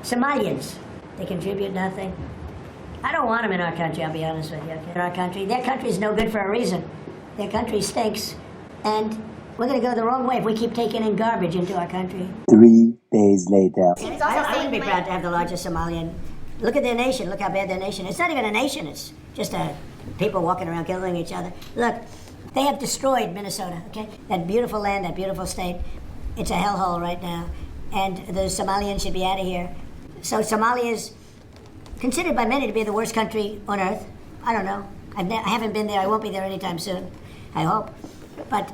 Somalians, they contribute nothing. I don't want them in our country, I'll be honest with you. Okay? In our country, their country is no good for a reason. Their country stinks, and we're going to go the wrong way if we keep taking in garbage into our country. 3 days later. I wouldn't be proud to have the largest Somalian. Look at their nation. Look how bad their nation is. It's not even a nation. It's just people walking around killing each other. Look, they have destroyed Minnesota, okay? That beautiful land, that beautiful state. It's a hellhole right now. And the Somalians should be out of here. So Somalia is considered by many to be the worst country on earth. I don't know. I haven't been there. I won't be there anytime soon. I hope. But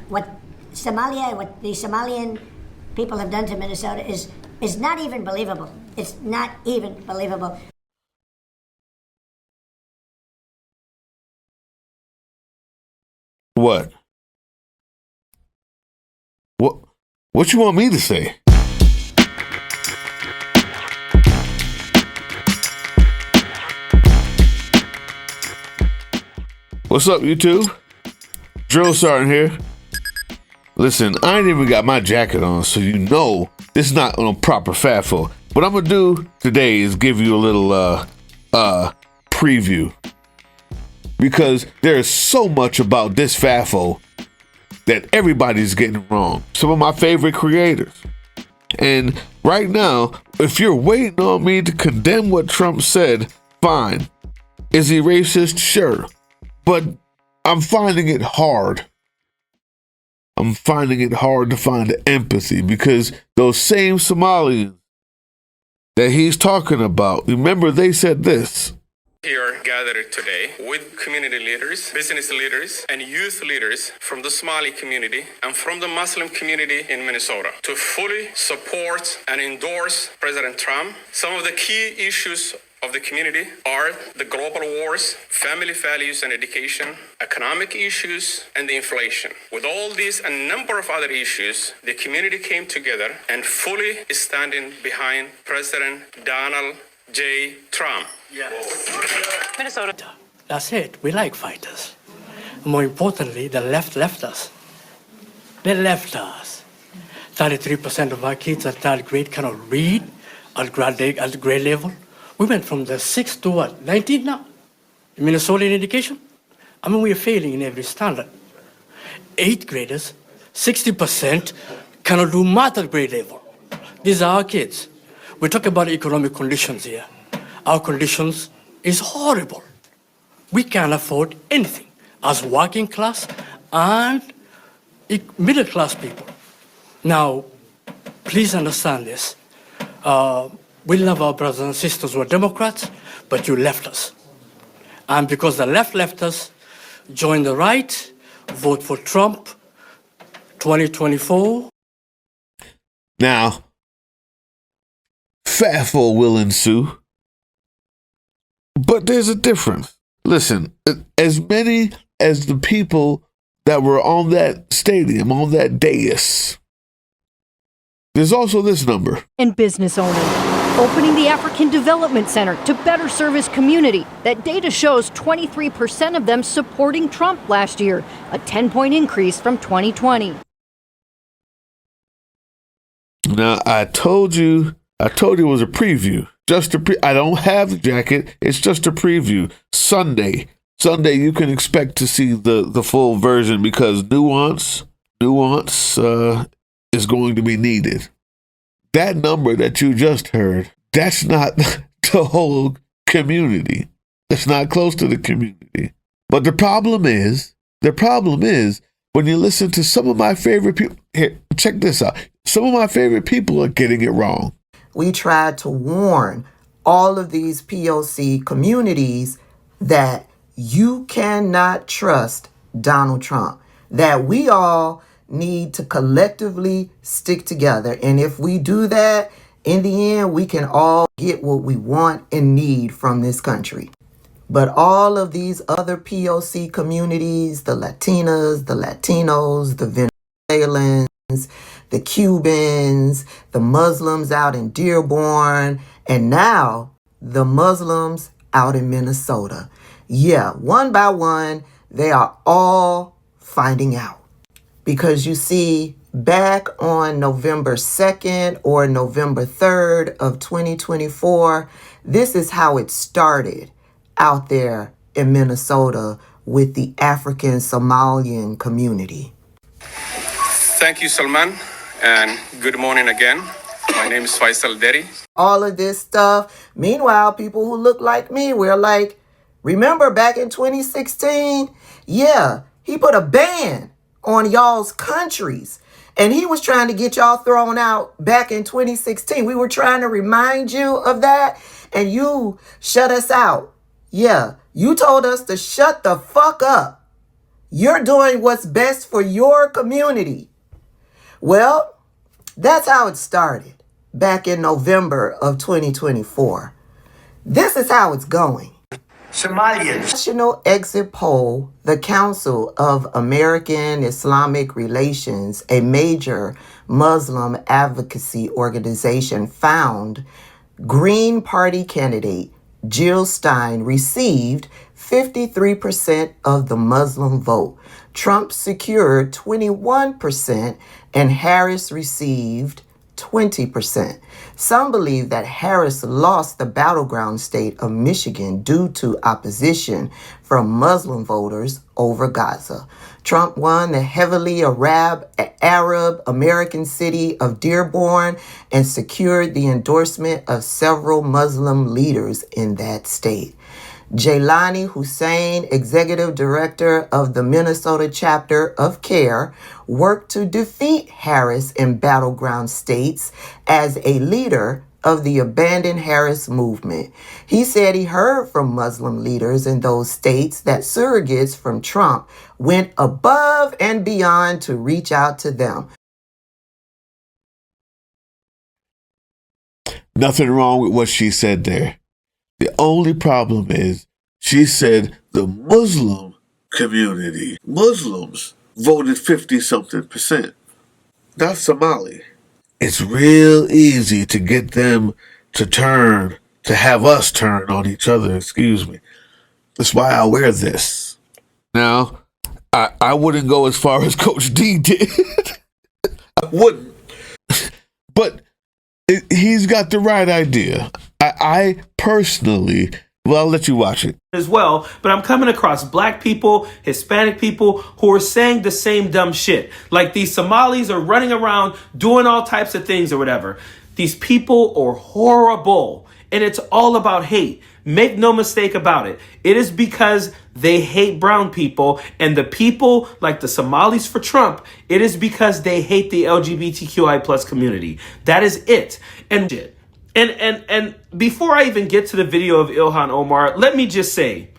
what the Somalian people have done to Minnesota is not even believable. It's not even believable. What? What you want me to say? What's up, YouTube? Drill Sergeant here. Listen, I ain't even got my jacket on, so you know this is not on a proper FAFO. What I'm gonna do today is give you a little preview, because there is so much about this FAFO that everybody's getting wrong. Some of my favorite creators. And right now, if you're waiting on me to condemn what Trump said, fine. Is he racist? Sure. But I'm finding it hard. I'm finding it hard to find empathy, because those same Somalians that he's talking about, remember they said this. Here gathered today with community leaders, business leaders, and youth leaders from the Somali community and from the Muslim community in Minnesota to fully support and endorse President Trump. Some of the key issues of the community are the global wars, family values and education, economic issues, and the inflation. With all these and a number of other issues, the community came together and fully standing behind President Donald J. Trump. Yes. Minnesota. That's it. We like fighters. More importantly, the left left us. They left us. 33% of our kids at third grade cannot read at grade level. We went from the 6th to what, 19 now? In Minnesota in education? I mean, we are failing in every standard. 8th graders, 60% cannot do math at grade level. These are our kids. We talk about economic conditions here. Our conditions is horrible. We can't afford anything as working class and middle class people. Now, please understand this. We love our brothers and sisters who are Democrats, but you left us. And because the left left us, join the right, vote for Trump 2024. Now, FAFO will ensue. But there's a difference. Listen, as many as the people that were on that stadium, on that dais, there's also this number. And business owners, opening the African Development Center to better serve his community. That data shows 23% of them supporting Trump last year, a 10-point increase from 2020. Now, I told you it was a preview. I don't have the jacket. It's just a preview. Sunday, you can expect to see the full version, because nuance is going to be needed. That number that you just heard, that's not the whole community. It's not close to the community. But the problem is when you listen to some of my favorite people. Here, check this out. Some of my favorite people are getting it wrong. We tried to warn all of these POC communities that you cannot trust Donald Trump, that we all need to collectively stick together. And if we do that, in the end, we can all get what we want and need from this country. But all of these other POC communities, the Latinas, the Latinos, the Venezuelans, the Cubans, the Muslims out in Dearborn, and now the Muslims out in Minnesota. Yeah, one by one, they are all finding out. Because you see, back on November 2nd or November 3rd of 2024. This is how it started out there in Minnesota with the African Somalian community. Thank you, Salman, and good morning again. My name is Faisal Deri. All of this stuff. Meanwhile, people who look like me, we're like, remember back in 2016? Yeah, he put a ban on y'all's countries. And he was trying to get y'all thrown out back in 2016. We were trying to remind you of that, and you shut us out. Yeah, you told us to shut the fuck up. You're doing what's best for your community. Well, that's how it started back in November of 2024. This is how it's going. Somalians. National exit poll, the Council of American Islamic Relations, a major Muslim advocacy organization, found Green Party candidate Jill Stein received 53% of the Muslim vote. Trump secured 21% and Harris received 20%. Some believe that Harris lost the battleground state of Michigan due to opposition from Muslim voters over Gaza. Trump won the heavily Arab American city of Dearborn and secured the endorsement of several Muslim leaders in that state. Jailani Hussein, executive director of the Minnesota chapter of CARE, worked to defeat Harris in battleground states as a leader of the Abandon Harris movement. He said he heard from Muslim leaders in those states that surrogates from Trump went above and beyond to reach out to them. Nothing wrong with what she said there. The only problem is she said the Muslim community, Muslims, voted 50-something%. Not Somali. It's real easy to get them to have us turn on each other, excuse me. That's why I wear this. Now, I wouldn't go as far as Coach D did. I wouldn't. But he's got the right idea. I personally, well, I'll let you watch it as well, but I'm coming across black people, Hispanic people who are saying the same dumb shit. Like these Somalis are running around doing all types of things or whatever. These people are horrible, and it's all about hate. Make no mistake about it. It is because they hate brown people, and the people like the Somalis for Trump, it is because they hate the LGBTQI plus community. That is it. And shit. And before I even get to the video of Ilhan Omar, let me just say,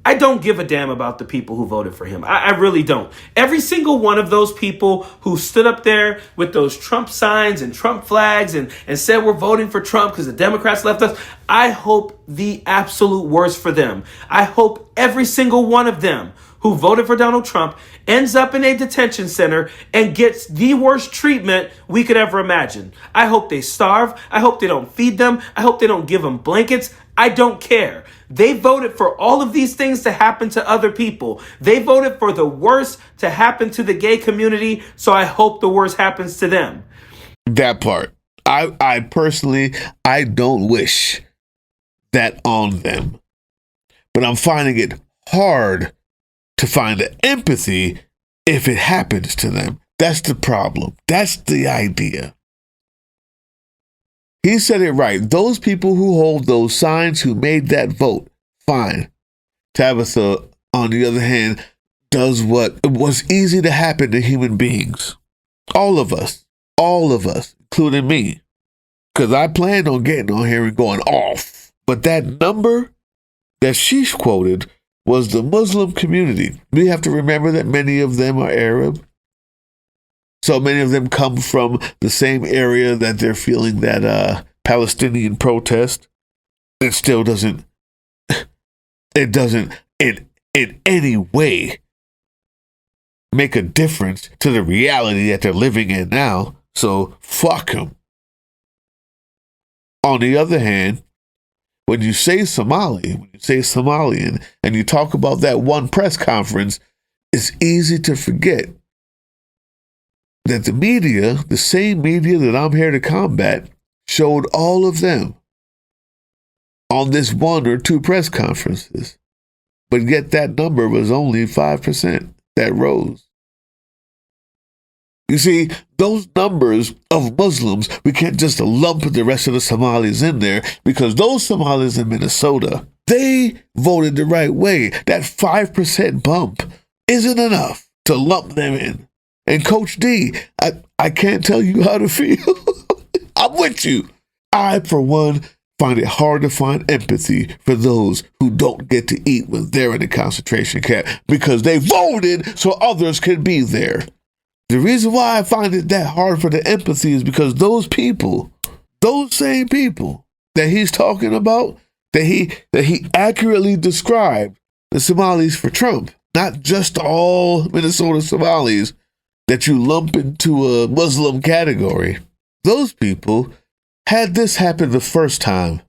I don't give a damn about the people who voted for him. I really don't. Every single one of those people who stood up there with those Trump signs and Trump flags and said we're voting for Trump because the Democrats left us, I hope the absolute worst for them. I hope every single one of them who voted for Donald Trump ends up in a detention center and gets the worst treatment we could ever imagine. I hope they starve. I hope they don't feed them. I hope they don't give them blankets. I don't care. They voted for all of these things to happen to other people. They voted for the worst to happen to the gay community, so I hope the worst happens to them. that part. I personally, I don't wish that on them, but I'm finding it hard to find the empathy if it happens to them. That's the problem. That's the idea. He said it right. Those people who hold those signs, who made that vote, fine. Tabitha, on the other hand, does what was easy to happen to human beings. All of us, including me. Because I planned on getting on here and going off. But that number that she quoted was the Muslim community. We have to remember that many of them are Arab. So many of them come from the same area that they're feeling that Palestinian protest. It still doesn't, it doesn't in any way make a difference to the reality that they're living in now. So fuck them. On the other hand, when you say Somali, when you say Somalian, and you talk about that one press conference, it's easy to forget that the media, the same media that I'm here to combat, showed all of them on this 1 or 2 press conferences. But yet that number was only 5% that rose. You see, those numbers of Muslims, we can't just lump the rest of the Somalis in there, because those Somalis in Minnesota, they voted the right way. That 5% bump isn't enough to lump them in. And Coach D, I can't tell you how to feel. I'm with you. I, for one, find it hard to find empathy for those who don't get to eat when they're in a concentration camp because they voted so others can be there. The reason why I find it that hard for the empathy is because those people, those same people that he's talking about, that he accurately described the Somalis for Trump, not just all Minnesota Somalis that you lump into a Muslim category. Those people had this happen the first time.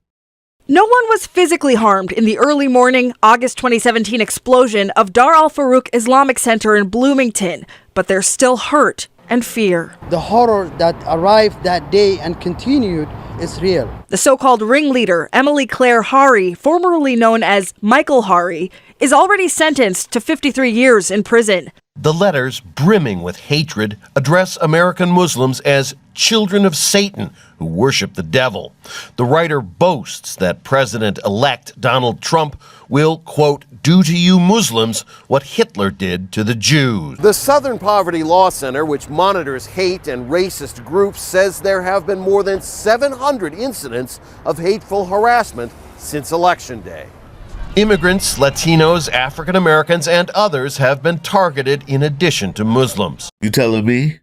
No one was physically harmed in the early morning August 2017 explosion of Dar al-Farouk Islamic Center in Bloomington, but there's still hurt and fear. The horror that arrived that day and continued is real. The so-called ringleader, Emily Claire Hari, formerly known as Michael Hari, is already sentenced to 53 years in prison. The letters, brimming with hatred, address American Muslims as children of Satan who worship the devil. The writer boasts that President-elect Donald Trump will, quote, do to you Muslims what Hitler did to the Jews. The Southern Poverty Law Center, which monitors hate and racist groups, says there have been more than 700 incidents of hateful harassment since Election Day. Immigrants, Latinos, African Americans, and others have been targeted in addition to Muslims. You telling me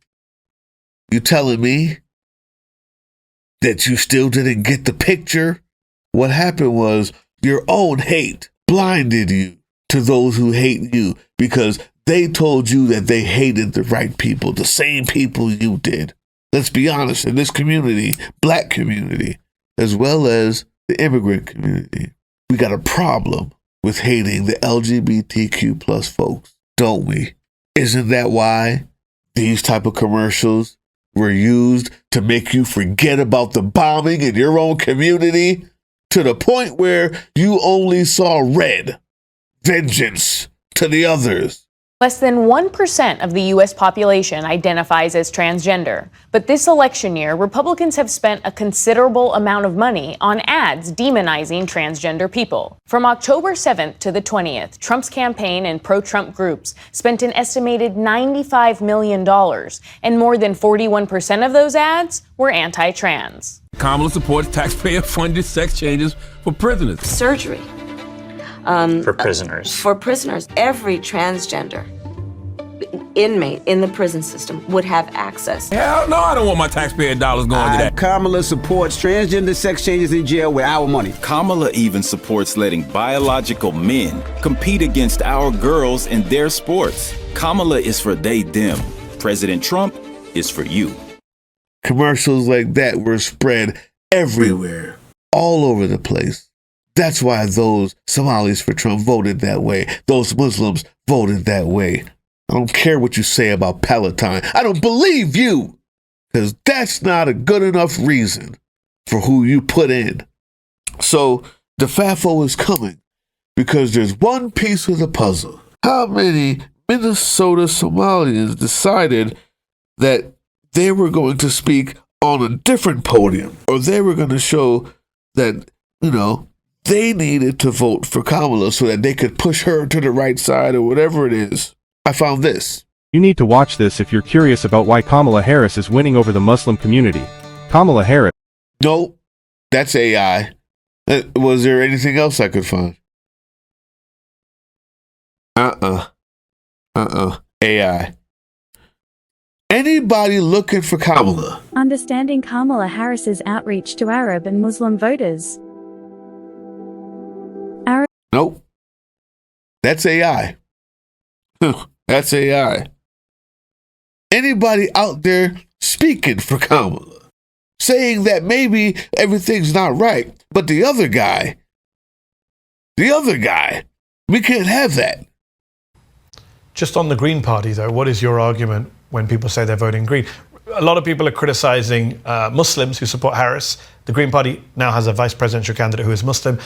that you still didn't get the picture? What happened was your own hate blinded you to those who hate you because they told you that they hated the right people, the same people you did. Let's be honest, in this community, black community, as well as the immigrant community, we got a problem with hating the LGBTQ plus folks, don't we? Isn't that why these type of commercials were used to make you forget about the bombing in your own community to the point where you only saw red, vengeance to the others? Less than 1% of the U.S. population identifies as transgender. But this election year, Republicans have spent a considerable amount of money on ads demonizing transgender people. From October 7th to the 20th, Trump's campaign and pro-Trump groups spent an estimated $95 million, and more than 41% of those ads were anti-trans. Kamala supports taxpayer-funded sex changes for prisoners. Surgery. For prisoners. For prisoners, every transgender inmate in the prison system would have access. Hell no, I don't want my taxpayer dollars going to that. Kamala supports transgender sex changes in jail with our money. Kamala even supports letting biological men compete against our girls in their sports. Kamala is for they, them. President Trump is for you. Commercials like that were spread everywhere, all over the place. That's why those Somalis for Trump voted that way. Those Muslims voted that way. I don't care what you say about Palatine. I don't believe you, because that's not a good enough reason for who you put in. So the FAFO is coming because there's one piece of the puzzle. How many Minnesota Somalians decided that they were going to speak on a different podium, or they were going to show that, they needed to vote for Kamala so that they could push her to the right side or whatever it is? I found this. You need to watch this if you're curious about why Kamala Harris is winning over the Muslim community. Kamala Harris. No, that's AI. Was there anything else I could find? AI. Anybody looking for Kamala? Understanding Kamala Harris's outreach to Arab and Muslim voters. Nope. That's AI. That's AI. Anybody out there speaking for Kamala, saying that maybe everything's not right, but the other guy, we can't have that. Just on the Green Party, though, what is your argument when people say they're voting Green. A lot of people are criticizing Muslims who support Harris. The Green Party now has a vice presidential candidate who is Muslim.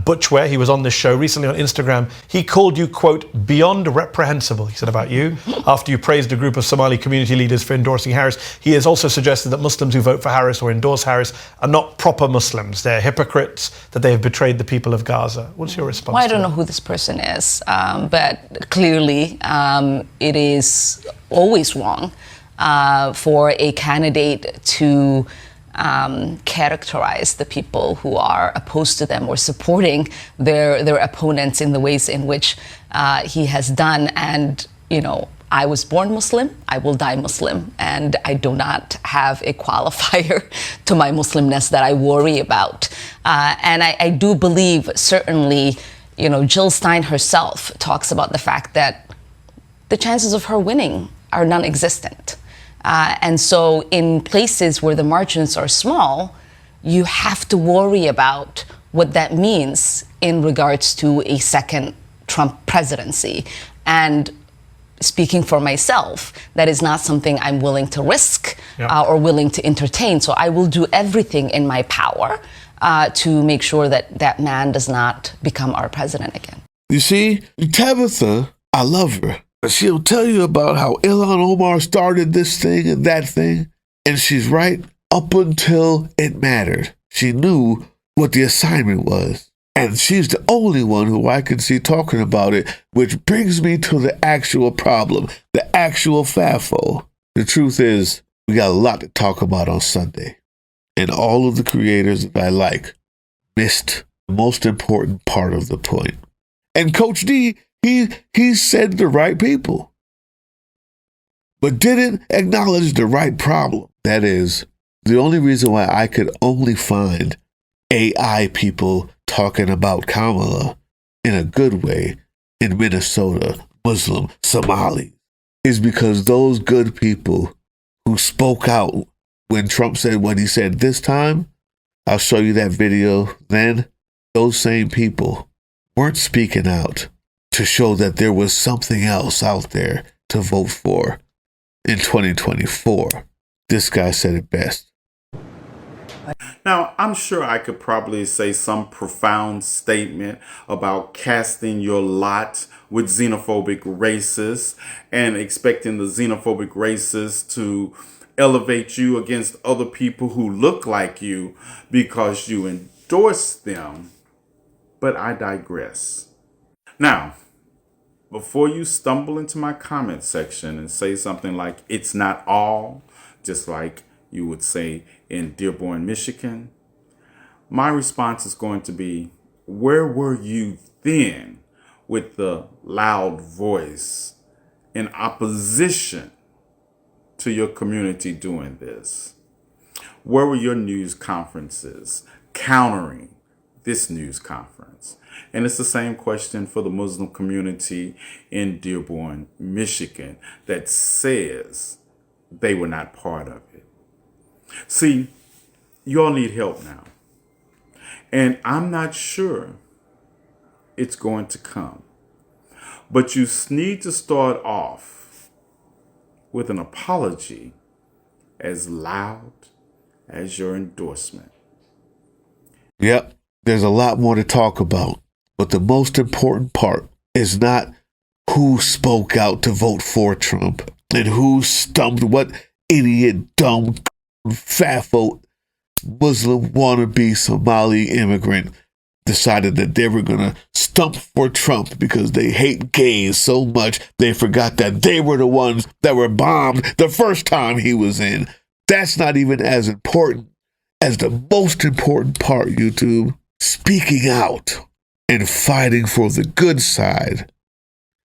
Butch Ware, he was on this show recently on Instagram. He called you, quote, beyond reprehensible, he said about you, after you praised a group of Somali community leaders for endorsing Harris. He has also suggested that Muslims who vote for Harris or endorse Harris are not proper Muslims. They're hypocrites, that they have betrayed the people of Gaza. What's your response? Well, I don't know who this person is, but clearly it is always wrong for a candidate to characterize the people who are opposed to them or supporting their opponents in the ways in which he has done. And, you know, I was born Muslim, I will die Muslim, and I do not have a qualifier to my Muslimness that I worry about. And I do believe, certainly, you know, Jill Stein herself talks about the fact that the chances of her winning are non-existent. And so in places where the margins are small, you have to worry about what that means in regards to a second Trump presidency. And speaking for myself, that is not something I'm willing to risk or willing to entertain. So I will do everything in my power to make sure that that man does not become our president again. You see, Tabitha, I love her. She'll tell you about how Ilhan Omar started this thing and that thing, and she's right up until it mattered. She knew what the assignment was, and she's the only one who I can see talking about it, which brings me to the actual problem, the actual FAFO. The truth is, we got a lot to talk about on Sunday, and all of the creators that I like missed the most important part of the point. And Coach D, he said the right people, but didn't acknowledge the right problem. That is, the only reason why I could only find AI people talking about Kamala in a good way in Minnesota, Muslim, Somali, is because those good people who spoke out when Trump said what he said this time, I'll show you that video then, those same people weren't speaking out to show that there was something else out there to vote for in 2024. This guy said it best. Now, I'm sure I could probably say some profound statement about casting your lot with xenophobic racists and expecting the xenophobic racists to elevate you against other people who look like you because you endorse them. But I digress. Now, before you stumble into my comment section and say something like, it's not all, just like you would say in Dearborn, Michigan, my response is going to be, where were you then with the loud voice in opposition to your community doing this? Where were your news conferences countering this news conference? And it's the same question for the Muslim community in Dearborn, Michigan, that says they were not part of it. See, you all need help now. And I'm not sure it's going to come. But you need to start off with an apology as loud as your endorsement. Yep, there's a lot more to talk about. But the most important part is not who spoke out to vote for Trump and who stumped what idiot, dumb, FAFO, Muslim wannabe Somali immigrant decided that they were going to stump for Trump because they hate gays so much they forgot that they were the ones that were bombed the first time he was in. That's not even as important as the most important part, YouTube. Speaking out and fighting for the good side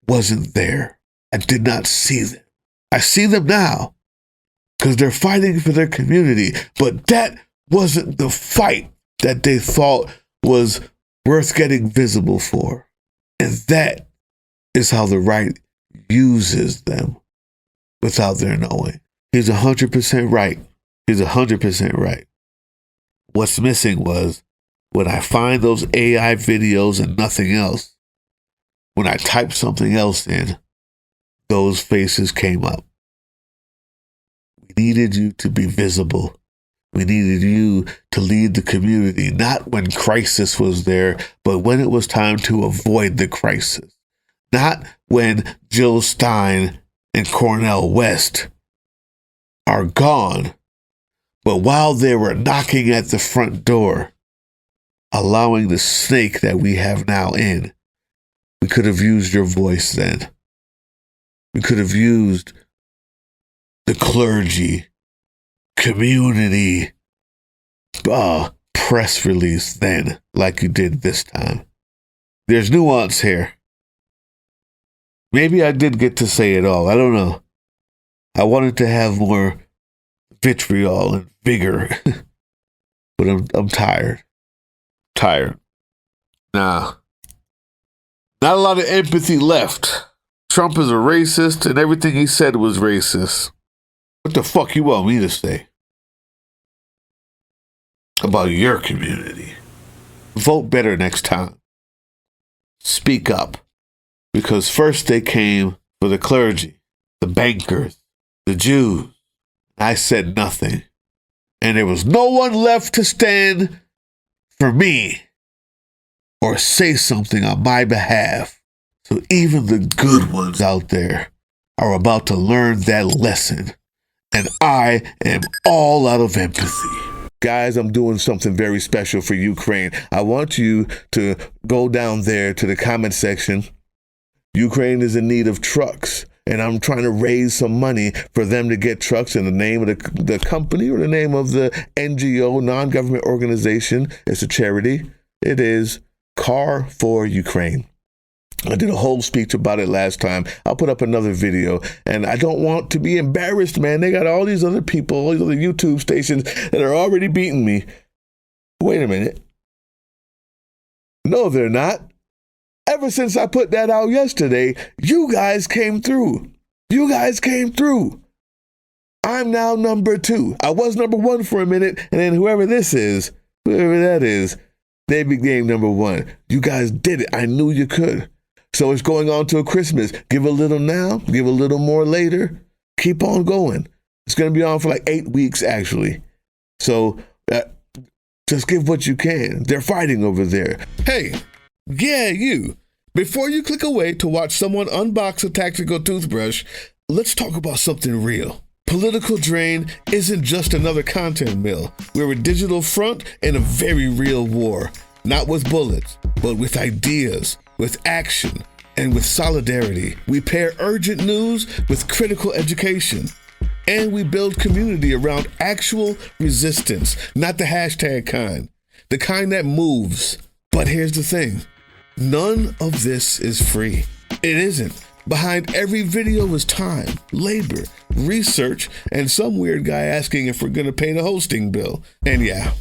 wasn't there. I did not see them. I see them now because they're fighting for their community, but that wasn't the fight that they thought was worth getting visible for. And that is how the right uses them without their knowing. He's 100% right. He's 100% right. What's missing was when I find those AI videos and nothing else, when I type something else in, those faces came up. needed you to be visible. We needed you to lead the community, not when crisis was there, but when it was time to avoid the crisis. Not when Jill Stein and Cornel West are gone, but while they were knocking at the front door, allowing the snake that we have now in. We could have used your voice then. We could have used the clergy, community, press release then, like you did this time. There's nuance here. Maybe I did get to say it all. I don't know. I wanted to have more vitriol and vigor, but I'm tired. Nah. Not a lot of empathy left. Trump is a racist, and everything he said was racist. What the fuck you want me to say about your community? Vote better next time. Speak up. Because first they came for the clergy, the bankers, the Jews. I said nothing. And there was no one left to stand for me or say something on my behalf. So even the good ones out there are about to learn that lesson. And I am all out of empathy. Guys, I'm doing something very special for Ukraine. I want you to go down there to the comment section. Ukraine is in need of trucks, and I'm trying to raise some money for them to get trucks in the name of the company or the name of the NGO, non-government organization. It's a charity. It is Car for Ukraine. I did a whole speech about it last time. I'll put up another video, and I don't want to be embarrassed, man. They got all these other people, all these other YouTube stations that are already beating me. Wait a minute. No, they're not. Ever since I put that out yesterday, you guys came through. You guys came through. I'm now number 2. I was number 1 for a minute, and then whoever this is, whoever that is, they became number 1. You guys did it. I knew you could. So it's going on till Christmas. Give a little now, give a little more later. Keep on going. It's going to be on for like 8 weeks, actually. So just give what you can. They're fighting over there. Hey. Yeah, you. Before you click away to watch someone unbox a tactical toothbrush, let's talk about something real. Political Drain isn't just another content mill. We're a digital front in a very real war. Not with bullets, but with ideas, with action, and with solidarity. We pair urgent news with critical education. And we build community around actual resistance, not the hashtag kind. The kind that moves. But here's the thing. None of this is free. It isn't. Behind every video is time, labor, research, and some weird guy asking if we're going to pay the hosting bill. And yeah,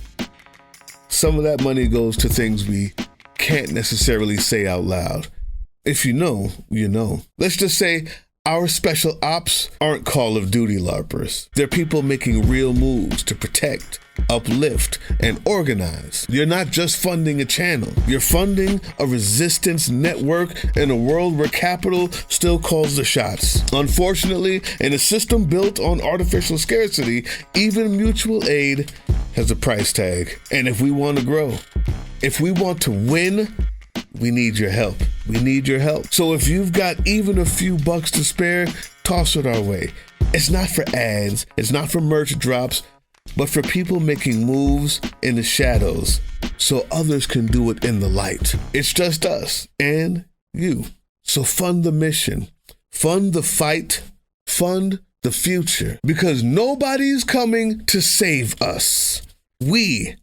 some of that money goes to things we can't necessarily say out loud. If you know, you know. Let's just say our special ops aren't Call of Duty LARPers. They're people making real moves to protect, uplift, and organize. You're not just funding a channel. You're funding a resistance network in a world where capital still calls the shots. Unfortunately, in a system built on artificial scarcity, even mutual aid has a price tag. And if we want to grow, if we want to win, we need your help. We need your help. So if you've got even a few bucks to spare, toss it our way. It's not for ads. It's not for merch drops, but for people making moves in the shadows so others can do it in the light. It's just us and you. So fund the mission, fund the fight, fund the future, because nobody's coming to save us. We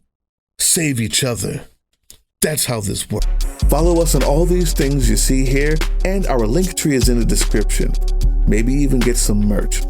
save each other. That's how this works. Follow us on all these things you see here, and our link tree is in the description. Maybe even get some merch.